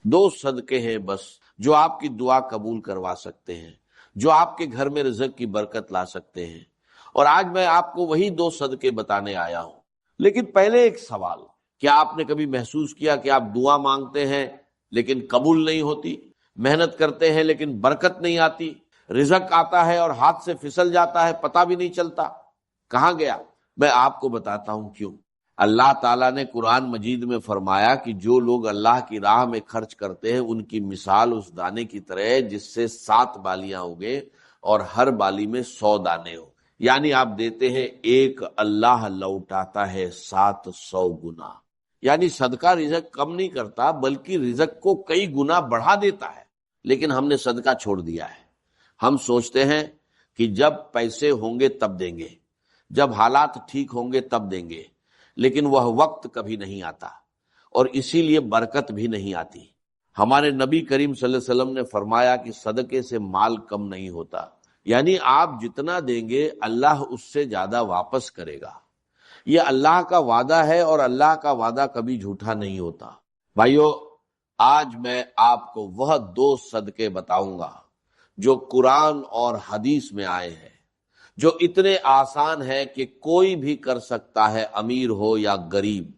دو صدقے ہیں بس جو آپ کی دعا قبول کروا سکتے ہیں، جو آپ کے گھر میں رزق کی برکت لا سکتے ہیں، اور آج میں آپ کو وہی دو صدقے بتانے آیا ہوں۔ لیکن پہلے ایک سوال، کیا آپ نے کبھی محسوس کیا کہ آپ دعا مانگتے ہیں لیکن قبول نہیں ہوتی، محنت کرتے ہیں لیکن برکت نہیں آتی، رزق آتا ہے اور ہاتھ سے پھسل جاتا ہے، پتہ بھی نہیں چلتا کہاں گیا؟ میں آپ کو بتاتا ہوں کیوں۔ اللہ تعالیٰ نے قرآن مجید میں فرمایا کہ جو لوگ اللہ کی راہ میں خرچ کرتے ہیں ان کی مثال اس دانے کی طرح ہے جس سے 7 بالیاں اگے اور ہر بالی میں 100 دانے ہو، یعنی آپ دیتے ہیں ایک، اللہ لوٹاتا ہے 700 گنا۔ یعنی صدقہ رزق کم نہیں کرتا بلکہ رزق کو کئی گنا بڑھا دیتا ہے، لیکن ہم نے صدقہ چھوڑ دیا ہے۔ ہم سوچتے ہیں کہ جب پیسے ہوں گے تب دیں گے، جب حالات ٹھیک ہوں گے تب دیں گے، لیکن وہ وقت کبھی نہیں آتا اور اسی لیے برکت بھی نہیں آتی۔ ہمارے نبی کریم صلی اللہ علیہ وسلم نے فرمایا کہ صدقے سے مال کم نہیں ہوتا، یعنی آپ جتنا دیں گے اللہ اس سے زیادہ واپس کرے گا۔ یہ اللہ کا وعدہ ہے اور اللہ کا وعدہ کبھی جھوٹا نہیں ہوتا۔ بھائیو، آج میں آپ کو وہ 2 صدقے بتاؤں گا جو قرآن اور حدیث میں آئے ہیں، جو اتنے آسان ہے کہ کوئی بھی کر سکتا ہے، امیر ہو یا غریب،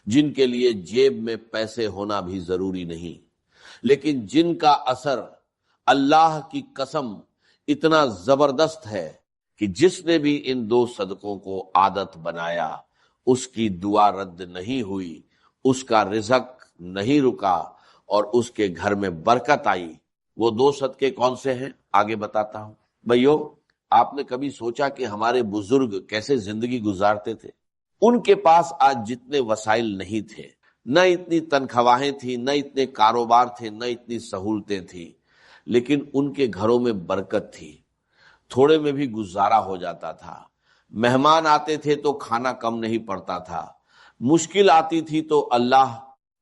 جن کے لیے جیب میں پیسے ہونا بھی ضروری نہیں، لیکن جن کا اثر اللہ کی قسم اتنا زبردست ہے کہ جس نے بھی ان 2 صدقوں کو عادت بنایا اس کی دعا رد نہیں ہوئی، اس کا رزق نہیں رکا اور اس کے گھر میں برکت آئی۔ وہ 2 صدقے کون سے ہیں آگے بتاتا ہوں۔ بھائیو، آپ نے کبھی سوچا کہ ہمارے بزرگ کیسے زندگی گزارتے تھے؟ ان کے پاس آج جتنے وسائل نہیں تھے، نہ اتنی تنخواہیں تھیں، نہ اتنے کاروبار تھے، نہ اتنی سہولتیں تھیں، لیکن ان کے گھروں میں برکت تھی، تھوڑے میں بھی گزارا ہو جاتا تھا۔ مہمان آتے تھے تو کھانا کم نہیں پڑتا تھا، مشکل آتی تھی تو اللہ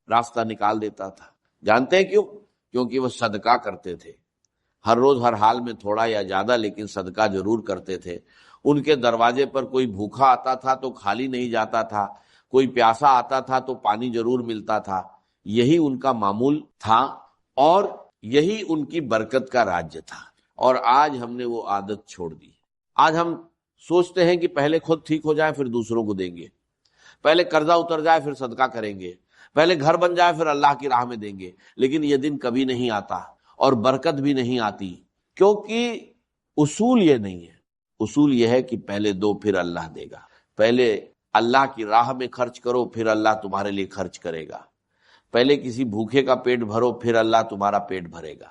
راستہ نکال دیتا تھا۔ جانتے ہیں کیوں؟ کیونکہ وہ صدقہ کرتے تھے، ہر روز ہر حال میں تھوڑا یا زیادہ لیکن صدقہ ضرور کرتے تھے۔ ان کے دروازے پر کوئی بھوکا آتا تھا تو خالی نہیں جاتا تھا، کوئی پیاسا آتا تھا تو پانی ضرور ملتا تھا۔ یہی ان کا معمول تھا اور یہی ان کی برکت کا راج تھا، اور آج ہم نے وہ عادت چھوڑ دی۔ آج ہم سوچتے ہیں کہ پہلے خود ٹھیک ہو جائے پھر دوسروں کو دیں گے، پہلے قرضہ اتر جائے پھر صدقہ کریں گے، پہلے گھر بن جائے پھر اللہ کی راہ میں دیں گے، لیکن یہ دن کبھی نہیں آتا اور برکت بھی نہیں آتی، کیونکہ اصول یہ نہیں ہے۔ اصول یہ ہے کہ پہلے دو پھر اللہ دے گا، پہلے اللہ کی راہ میں خرچ کرو پھر اللہ تمہارے لیے خرچ کرے گا، پہلے کسی بھوکے کا پیٹ بھرو پھر اللہ تمہارا پیٹ بھرے گا۔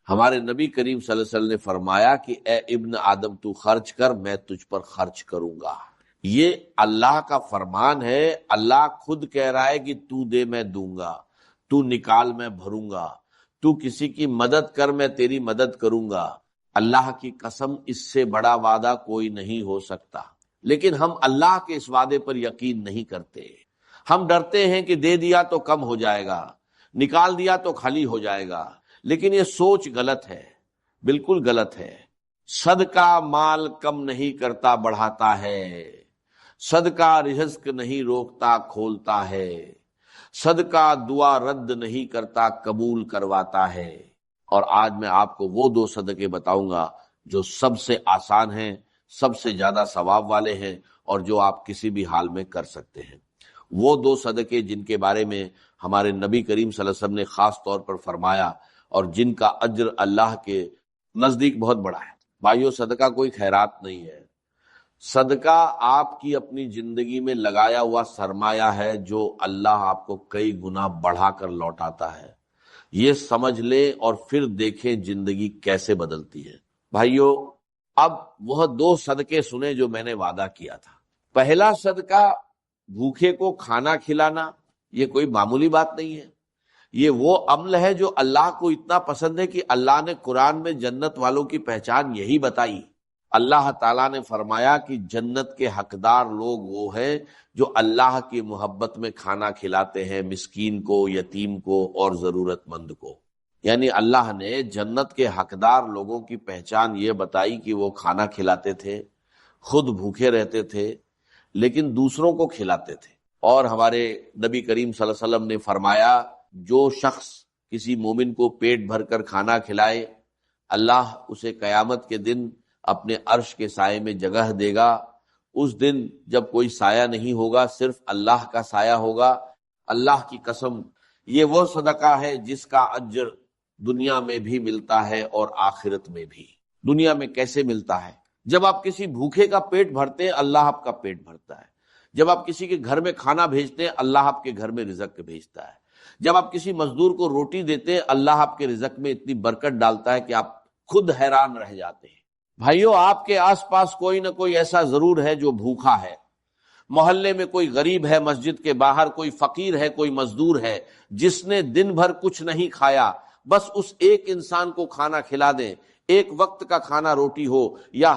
ہمارے نبی کریم صلی اللہ علیہ وسلم نے فرمایا کہ اے ابن آدم تو خرچ کر، میں تجھ پر خرچ کروں گا۔ یہ اللہ کا فرمان ہے، اللہ خود کہہ رہا ہے کہ تو دے میں دوں گا، تو نکال میں بھروں گا، تو کسی کی مدد کر میں تیری مدد کروں گا۔ اللہ کی قسم اس سے بڑا وعدہ کوئی نہیں ہو سکتا، لیکن ہم اللہ کے اس وعدے پر یقین نہیں کرتے۔ ہم ڈرتے ہیں کہ دے دیا تو کم ہو جائے گا، نکال دیا تو خالی ہو جائے گا، لیکن یہ سوچ غلط ہے، بالکل غلط ہے۔ صدقہ مال کم نہیں کرتا، بڑھاتا ہے۔ صدقہ رزق نہیں روکتا، کھولتا ہے۔ صدقہ دعا رد نہیں کرتا، قبول کرواتا ہے۔ اور آج میں آپ کو وہ دو صدقے بتاؤں گا جو سب سے آسان ہیں، سب سے زیادہ ثواب والے ہیں، اور جو آپ کسی بھی حال میں کر سکتے ہیں۔ وہ دو صدقے جن کے بارے میں ہمارے نبی کریم صلی اللہ علیہ وسلم نے خاص طور پر فرمایا اور جن کا اجر اللہ کے نزدیک بہت بڑا ہے۔ بھائیو، صدقہ کوئی خیرات نہیں ہے، صدقہ آپ کی اپنی زندگی میں لگایا ہوا سرمایہ ہے جو اللہ آپ کو کئی گنا بڑھا کر لوٹاتا ہے۔ یہ سمجھ لیں اور پھر دیکھیں زندگی کیسے بدلتی ہے۔ بھائیو، اب وہ دو صدقے سنیں جو میں نے وعدہ کیا تھا۔ پہلا صدقہ بھوکے کو کھانا کھلانا، یہ کوئی معمولی بات نہیں ہے، یہ وہ عمل ہے جو اللہ کو اتنا پسند ہے کہ اللہ نے قرآن میں جنت والوں کی پہچان یہی بتائی۔ اللہ تعالیٰ نے فرمایا کہ جنت کے حقدار لوگ وہ ہیں جو اللہ کی محبت میں کھانا کھلاتے ہیں مسکین کو، یتیم کو اور ضرورت مند کو۔ یعنی اللہ نے جنت کے حقدار لوگوں کی پہچان یہ بتائی کہ وہ کھانا کھلاتے تھے، خود بھوکے رہتے تھے لیکن دوسروں کو کھلاتے تھے۔ اور ہمارے نبی کریم صلی اللہ علیہ وسلم نے فرمایا جو شخص کسی مومن کو پیٹ بھر کر کھانا کھلائے، اللہ اسے قیامت کے دن اپنے عرش کے سائے میں جگہ دے گا۔ اس دن جب کوئی سایہ نہیں ہوگا، صرف اللہ کا سایہ ہوگا۔ اللہ کی قسم، یہ وہ صدقہ ہے جس کا اجر دنیا میں بھی ملتا ہے اور آخرت میں بھی۔ دنیا میں کیسے ملتا ہے؟ جب آپ کسی بھوکے کا پیٹ بھرتے ہیں، اللہ آپ کا پیٹ بھرتا ہے۔ جب آپ کسی کے گھر میں کھانا بھیجتے ہیں، اللہ آپ کے گھر میں رزق بھیجتا ہے۔ جب آپ کسی مزدور کو روٹی دیتے ہیں، اللہ آپ کے رزق میں اتنی برکت ڈالتا ہے کہ آپ خود حیران رہ جاتے ہیں۔ بھائیو، آپ کے آس پاس کوئی نہ کوئی ایسا ضرور ہے جو بھوکا ہے۔ محلے میں کوئی غریب ہے، مسجد کے باہر کوئی فقیر ہے، کوئی مزدور ہے جس نے دن بھر کچھ نہیں کھایا۔ بس اس ایک انسان کو کھانا کھلا دیں، ایک وقت کا کھانا، روٹی ہو یا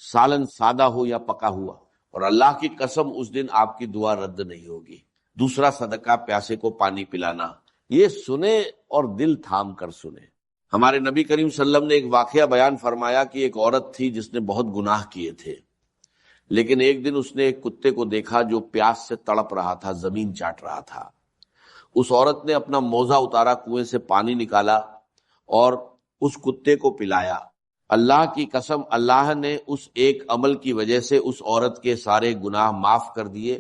سالن سادہ ہو یا پکا ہوا، اور اللہ کی قسم اس دن آپ کی دعا رد نہیں ہوگی۔ دوسرا صدقہ پیاسے کو پانی پلانا۔ یہ سنیں اور دل تھام کر سنیں۔ ہمارے نبی کریم صلی اللہ علیہ وسلم نے ایک واقعہ بیان فرمایا کہ ایک عورت تھی جس نے بہت گناہ کیے تھے، لیکن ایک دن اس نے ایک کتے کو دیکھا جو پیاس سے تڑپ رہا تھا، زمین چاٹ رہا تھا۔ اس عورت نے اپنا موزہ اتارا، کنویں سے پانی نکالا اور اس کتے کو پلایا۔ اللہ کی قسم، اللہ نے اس ایک عمل کی وجہ سے اس عورت کے سارے گناہ معاف کر دیے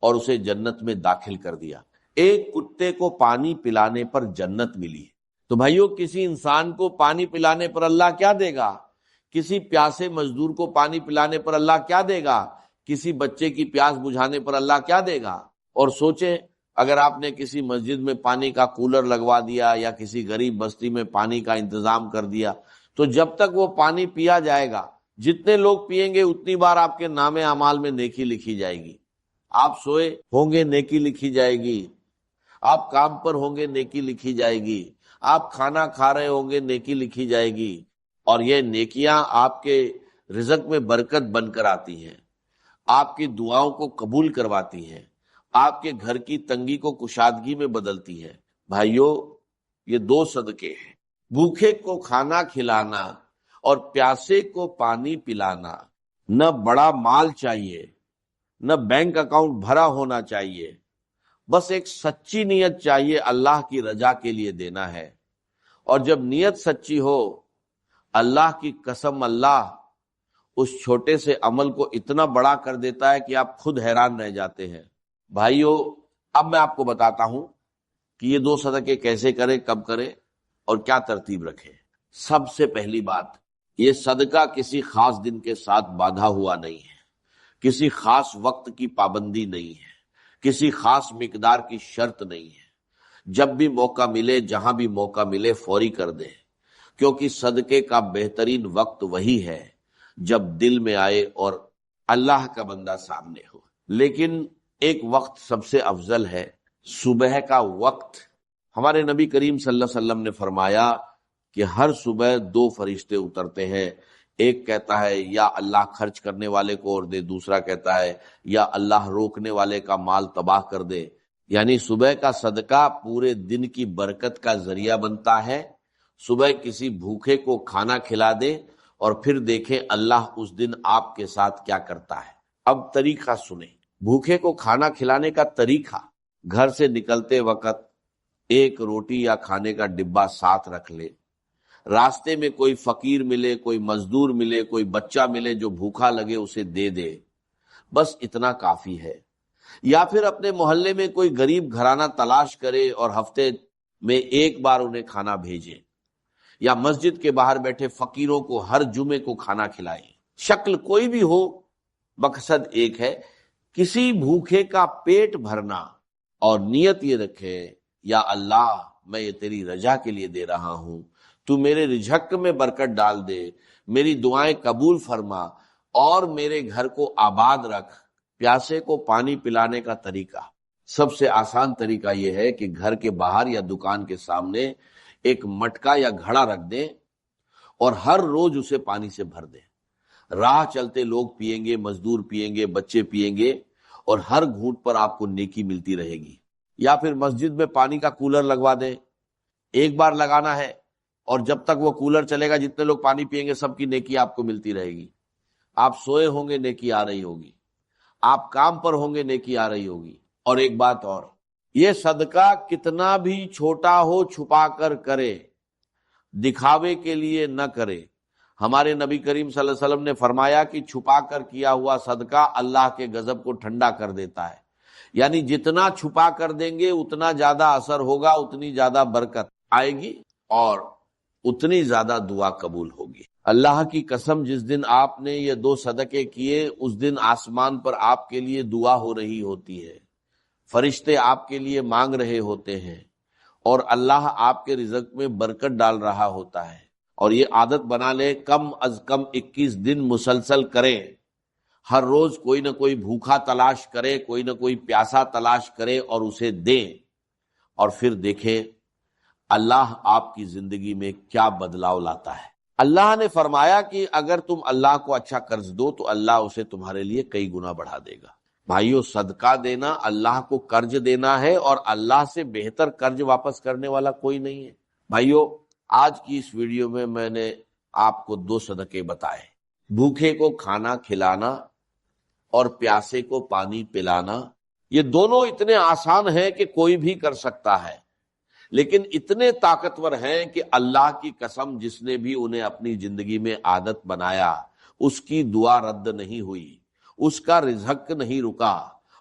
اور اسے جنت میں داخل کر دیا۔ ایک کتے کو پانی پلانے پر جنت ملی۔ تو بھائیو، کسی انسان کو پانی پلانے پر اللہ کیا دے گا؟ کسی پیاسے مزدور کو پانی پلانے پر اللہ کیا دے گا؟ کسی بچے کی پیاس بجھانے پر اللہ کیا دے گا؟ اور سوچیں، اگر آپ نے کسی مسجد میں پانی کا کولر لگوا دیا یا کسی غریب بستی میں پانی کا انتظام کر دیا، تو جب تک وہ پانی پیا جائے گا، جتنے لوگ پیئیں گے اتنی بار آپ کے نام اعمال میں نیکی لکھی جائے گی۔ آپ سوئے ہوں گے، نیکی لکھی جائے گی۔ آپ کام پر ہوں گے، نیکی لکھی جائے گی۔ آپ کھانا کھا رہے ہوں گے، نیکی لکھی جائے گی۔ اور یہ نیکیاں آپ کے رزق میں برکت بن کر آتی ہیں، آپ کی دعاؤں کو قبول کرواتی ہیں، آپ کے گھر کی تنگی کو کشادگی میں بدلتی ہیں۔ بھائیو، یہ دو صدقے ہیں، بھوکے کو کھانا کھلانا اور پیاسے کو پانی پلانا۔ نہ بڑا مال چاہیے، نہ بینک اکاؤنٹ بھرا ہونا چاہیے، بس ایک سچی نیت چاہیے، اللہ کی رضا کے لیے دینا ہے۔ اور جب نیت سچی ہو، اللہ کی قسم، اللہ اس چھوٹے سے عمل کو اتنا بڑا کر دیتا ہے کہ آپ خود حیران رہ جاتے ہیں۔ بھائیو، اب میں آپ کو بتاتا ہوں کہ یہ دو صدقے کیسے کریں، کب کریں اور کیا ترتیب رکھیں۔ سب سے پہلی بات، یہ صدقہ کسی خاص دن کے ساتھ باندھا ہوا نہیں ہے، کسی خاص وقت کی پابندی نہیں ہے، کسی خاص مقدار کی شرط نہیں ہے۔ جب بھی موقع ملے، جہاں بھی موقع ملے، فوری کر دیں، کیونکہ صدقے کا بہترین وقت وہی ہے جب دل میں آئے اور اللہ کا بندہ سامنے ہو۔ لیکن ایک وقت سب سے افضل ہے، صبح کا وقت۔ ہمارے نبی کریم صلی اللہ علیہ وسلم نے فرمایا کہ ہر صبح دو فرشتے اترتے ہیں، ایک کہتا ہے یا اللہ خرچ کرنے والے کو اور دے، دوسرا کہتا ہے یا اللہ روکنے والے کا مال تباہ کر دے۔ یعنی صبح کا صدقہ پورے دن کی برکت کا ذریعہ بنتا ہے۔ صبح کسی بھوکے کو کھانا کھلا دیں اور پھر دیکھیں اللہ اس دن آپ کے ساتھ کیا کرتا ہے۔ اب طریقہ سنیں، بھوکے کو کھانا کھلانے کا طریقہ: گھر سے نکلتے وقت ایک روٹی یا کھانے کا ڈبہ ساتھ رکھ لے۔ راستے میں کوئی فقیر ملے، کوئی مزدور ملے، کوئی بچہ ملے جو بھوکا لگے، اسے دے دے، بس اتنا کافی ہے۔ یا پھر اپنے محلے میں کوئی غریب گھرانہ تلاش کرے اور ہفتے میں ایک بار انہیں کھانا بھیجے، یا مسجد کے باہر بیٹھے فقیروں کو ہر جمعے کو کھانا کھلائیں۔ شکل کوئی بھی ہو، مقصد ایک ہے، کسی بھوکے کا پیٹ بھرنا، اور نیت یہ رکھے، یا اللہ میں یہ تیری رضا کے لیے دے رہا ہوں، تو میرے رزق میں برکت ڈال دے، میری دعائیں قبول فرما اور میرے گھر کو آباد رکھ۔ پیاسے کو پانی پلانے کا طریقہ: سب سے آسان طریقہ یہ ہے کہ گھر کے باہر یا دکان کے سامنے ایک مٹکا یا گھڑا رکھ دیں اور ہر روز اسے پانی سے بھر دیں۔ راہ چلتے لوگ پیئیں گے، مزدور پیئیں گے، بچے پیئیں گے، اور ہر گھونٹ پر آپ کو نیکی ملتی رہے گی۔ یا پھر مسجد میں پانی کا کولر لگوا دیں، ایک بار لگانا ہے، اور جب تک وہ کولر چلے گا جتنے لوگ پانی پیئیں گے سب کی نیکی آپ کو ملتی رہے گی۔ آپ سوئے ہوں گے، نیکی آ رہی ہوگی، آپ کام پر ہوں گے، نیکی آ رہی ہوگی۔ اور ایک بات اور، یہ صدقہ کتنا بھی چھوٹا ہو چھپا کر کرے، دکھاوے کے لیے نہ کرے۔ ہمارے نبی کریم صلی اللہ علیہ وسلم نے فرمایا کہ چھپا کر کیا ہوا صدقہ اللہ کے غضب کو ٹھنڈا کر دیتا ہے، یعنی جتنا چھپا کر دیں گے اتنا زیادہ اثر ہوگا، اتنی زیادہ برکت آئے گی اور اتنی زیادہ دعا قبول ہوگی۔ اللہ کی قسم، جس دن آپ نے یہ 2 صدقے کیے اس دن آسمان پر آپ کے لیے دعا ہو رہی ہوتی ہے، فرشتے آپ کے لیے مانگ رہے ہوتے ہیں، اور اللہ آپ کے رزق میں برکت ڈال رہا ہوتا ہے۔ اور یہ عادت بنا لے، کم از کم 21 دن مسلسل کریں، ہر روز کوئی نہ کوئی بھوکا تلاش کرے، کوئی نہ کوئی پیاسا تلاش کرے اور اسے دیں، اور پھر دیکھیں اللہ آپ کی زندگی میں کیا بدلاؤ لاتا ہے۔ اللہ نے فرمایا کہ اگر تم اللہ کو اچھا قرض دو تو اللہ اسے تمہارے لیے کئی گنا بڑھا دے گا۔ بھائیو، صدقہ دینا اللہ کو قرض دینا ہے، اور اللہ سے بہتر قرض واپس کرنے والا کوئی نہیں ہے۔ بھائیو، آج کی اس ویڈیو میں میں نے آپ کو 2 صدقے بتائے، بھوکے کو کھانا کھلانا اور پیاسے کو پانی پلانا۔ یہ دونوں اتنے آسان ہیں کہ کوئی بھی کر سکتا ہے، لیکن اتنے طاقتور ہیں کہ اللہ کی قسم جس نے بھی انہیں اپنی زندگی میں عادت بنایا اس کی دعا رد نہیں ہوئی، اس کا رزق نہیں رکا،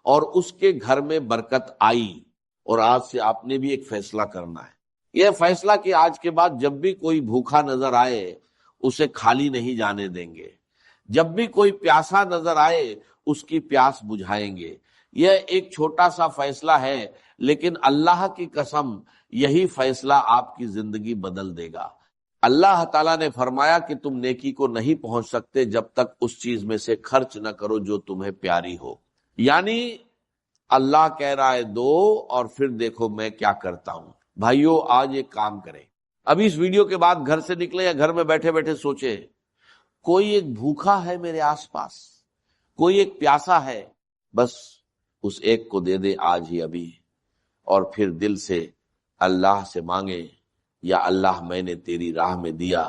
اور اس کے گھر میں برکت آئی۔ اور آج سے آپ نے بھی ایک فیصلہ کرنا ہے، یہ فیصلہ کہ آج کے بعد جب بھی کوئی بھوکا نظر آئے اسے خالی نہیں جانے دیں گے، جب بھی کوئی پیاسا نظر آئے اس کی پیاس بجھائیں گے۔ یہ ایک چھوٹا سا فیصلہ ہے، لیکن اللہ کی قسم یہی فیصلہ آپ کی زندگی بدل دے گا۔ اللہ تعالیٰ نے فرمایا کہ تم نیکی کو نہیں پہنچ سکتے جب تک اس چیز میں سے خرچ نہ کرو جو تمہیں پیاری ہو، یعنی اللہ کہہ رہا ہے دو اور پھر دیکھو میں کیا کرتا ہوں۔ بھائیو، آج ایک کام کریں، ابھی اس ویڈیو کے بعد گھر سے نکلے یا گھر میں بیٹھے بیٹھے سوچے کوئی ایک بھوکا ہے میرے آس پاس، کوئی ایک پیاسا ہے، بس اس ایک کو دے دے آج ہی ابھی، اور پھر دل سے اللہ سے مانگے، یا اللہ میں نے تیری راہ میں دیا،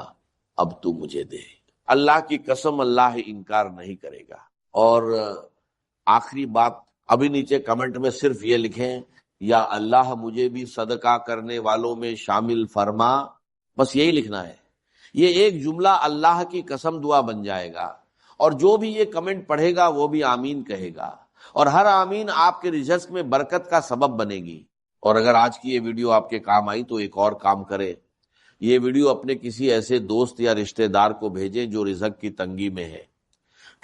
اب تو مجھے دے۔ اللہ کی قسم اللہ انکار نہیں کرے گا۔ اور آخری بات، ابھی نیچے کمنٹ میں صرف یہ لکھیں، یا اللہ مجھے بھی صدقہ کرنے والوں میں شامل فرما، بس یہی لکھنا ہے۔ یہ ایک جملہ اللہ کی قسم دعا بن جائے گا، اور جو بھی یہ کمنٹ پڑھے گا وہ بھی آمین کہے گا، اور ہر آمین آپ کے رزق میں برکت کا سبب بنے گی۔ اور اگر آج کی یہ ویڈیو آپ کے کام آئی تو ایک اور کام کرے، یہ ویڈیو اپنے کسی ایسے دوست یا رشتہ دار کو بھیجیں جو رزق کی تنگی میں ہے،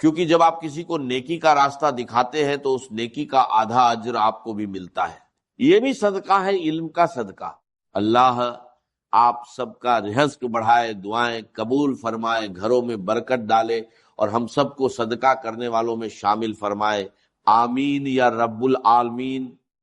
کیونکہ جب آپ کسی کو نیکی کا راستہ دکھاتے ہیں تو اس نیکی کا آدھا اجر آپ کو بھی ملتا ہے۔ یہ بھی صدقہ ہے، علم کا صدقہ۔ اللہ آپ سب کا رزق بڑھائے، دعائیں قبول فرمائے، گھروں میں برکت ڈالے، اور ہم سب کو صدقہ کرنے والوں میں شامل فرمائے۔ آمین یا رب العالمین۔